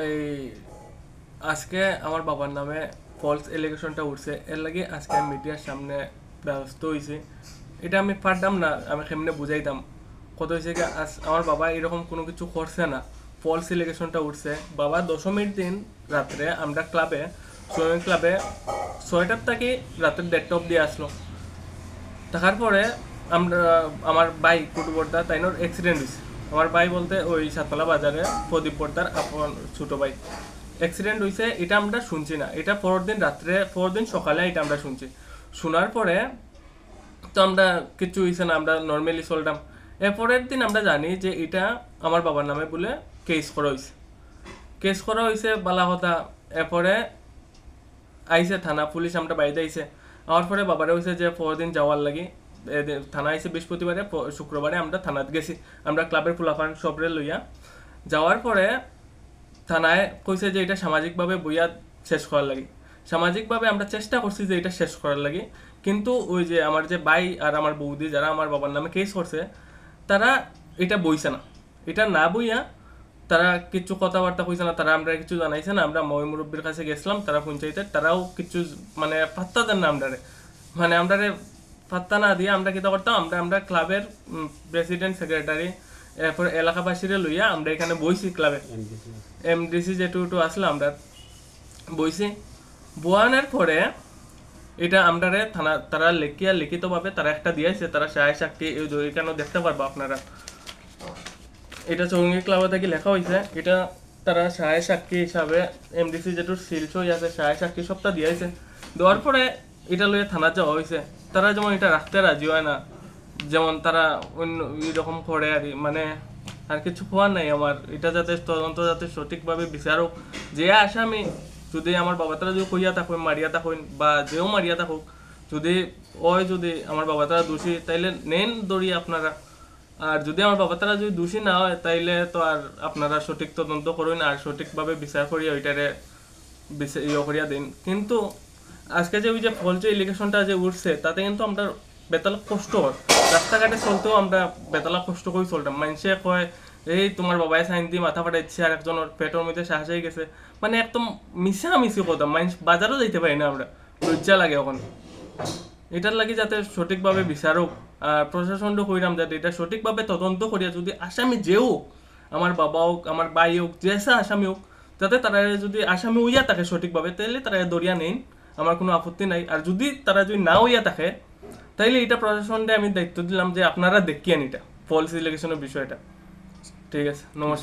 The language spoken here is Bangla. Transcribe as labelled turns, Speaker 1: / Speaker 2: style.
Speaker 1: এই আজকে আমার বাবার নামে ফলস এলিগেশনটা উঠছে, এর লাগে আজকে আমি মিডিয়ার সামনে ব্যস্ত হয়েছি। এটা আমি পারতাম না, আমি কেমনে বুঝাইতাম। কত হয়েছে কি, আজ আমার বাবা এরকম কোনো কিছু করছে না, ফলস এলিগেশনটা উঠছে। বাবা দশমীর দিন রাত্রে আমরা ক্লাবে, সুইমিং ক্লাবে 6টার থেকে রাতের 1:30 অব্দি আসলো। থাকার পরে আমরা, আমার ভাই কুটু বর্দা তাইনোর অ্যাক্সিডেন্ট হয়েছে। আমার ভাই বলতে ওই সাততলা বাজারে প্রদীপ বর্দার আপন ছোট ভাই অ্যাক্সিডেন্ট হয়েছে। এটা আমরা শুনছি না, এটা পরের দিন রাত্রে, পরের দিন সকালে এটা আমরা শুনছি। শোনার পরে তো আমরা কিছু হয়েছে না, আমরা নর্মালি চলতাম। এরপরের দিন আমরা জানি যে এটা আমার বাবার নামে বলে কেস করা হয়েছে। কেস করা হয়েছে বালা কথা। এরপরে আইসে থানা পুলিশ, আমরা বাইরে আইসে। আমার পরে বাবারে হয়েছে যে পরের দিন যাওয়ার লাগি থানা আইসে বৃহস্পতিবারে, শুক্রবারে আমরা থানাত গেছি, আমরা ক্লাবের ফুলাফান সবরে লইয়া। যাওয়ার পরে থানায় কইছে যে এটা সামাজিকভাবে বইয়া শেষ করার লাগি। সামাজিকভাবে আমরা চেষ্টা করছি যে এটা শেষ করার লাগি, কিন্তু ওই যে আমার যে ভাই আর আমার বৌদি যারা আমার বাবার নামে কেস করছে, তারা এটা বইছে না। এটা না বইয়া তারা কিছু কথাবার্তা কইছে না, তারা আমরা কিছু জানাইছে না। আমরা মই মুরব্বীর কাছে গেছিলাম, তারা পঞ্চায়েতের, তারাও কিছু মানে পাত্তা দেন না আমরারে। মানে আমরারে পাত্তা না দিয়ে আমরা কিতা করতাম, আমরা আমরা ক্লাবের প্রেসিডেন্ট সেক্রেটারি, এরপর এলাকাবাসীরে লইয়া আমরা এখানে বইছি ক্লাবে। এমডিসি যেটুকু আসলে আমরা বইছি। বয়ানের পরে এটা আমরারে থানা, তারা লিখিতভাবে তারা একটা দিয়েছে, তারা সায় সাক্ষী এখানেও দেখতে পারবো আপনারা। এটা চৌঙ্গি ক্লাবে থেকে লেখা হয়েছে। এটা তারা সায় সাক্ষী হিসাবে এমডিসি যেটুর শিলসই আছে, সায় সাক্ষী সবটা দিয়েছে। দেওয়ার পরে এটা লইয়া থানা যাওয়া হয়েছে। তারা যেমন এটা রাখতে রাজি হয় না, যেমন তারা অন্য এরকম করে আর মানে আর কিছু হওয়ার নাই আমার। এটা যাতে তদন্ত যাতে সঠিকভাবে বিচারক, যে আসামি, যদি আমার বাবা তারা যদি কইয়া থাকুন, মারিয়া থাকুন, বা যেও মারিয়া থাকুক, যদি ওই যদি আমার বাবা তারা দোষী, তাইলে নেন দড়িয়ে আপনারা। আর যদি আমার বাবা তারা যদি দোষী না হয়, তাইলে তো আর আপনারা সঠিক তদন্ত করুন আর সঠিকভাবে বিচার করিয়া ওইটারে ইয়ে করিয়া দিন। কিন্তু আজকে যে ওই যে ফল যে এলিগেশনটা যে উঠছে, তাতে কিন্তু আমরা বেতালা কষ্ট হয়। রাস্তাঘাটে চলতেও আমরা বেতালা কষ্ট করে চলতাম। মানুষে কয় এই তোমার বাবাই সাইন দিয়ে মাথা ফাটাইছে, আর একজনের পেটের মধ্যে শ্বাস হয়ে গেছে। মানে একদম মিশামিশি কথা, মানুষ বাজারও যাইতে পারি না আমরা, লজ্জা লাগে এখন। এটার লাগি যাতে সঠিকভাবে বিচারক আর প্রশাসনটা কইরাম, যাতে এটা সঠিকভাবে তদন্ত করিয়া যদি আসামি যে হোক, আমার বাবা হোক, আমার ভাই হোক, যেসা আসামি হোক, যাতে তারা যদি আসামি হইয়া থাকে সঠিকভাবে, তাহলে তারা দরিয়া নেন, আমার কোনো আপত্তি নাই। আর যদি তারা যদি না হইয়া থাকে, তাইলে এটা প্রশাসনকে আমি দায়িত্ব দিলাম যে আপনারা দেখিয়েন এটা ফলস ইলিগেশনের বিষয়টা। ঠিক আছে, নমস্কার।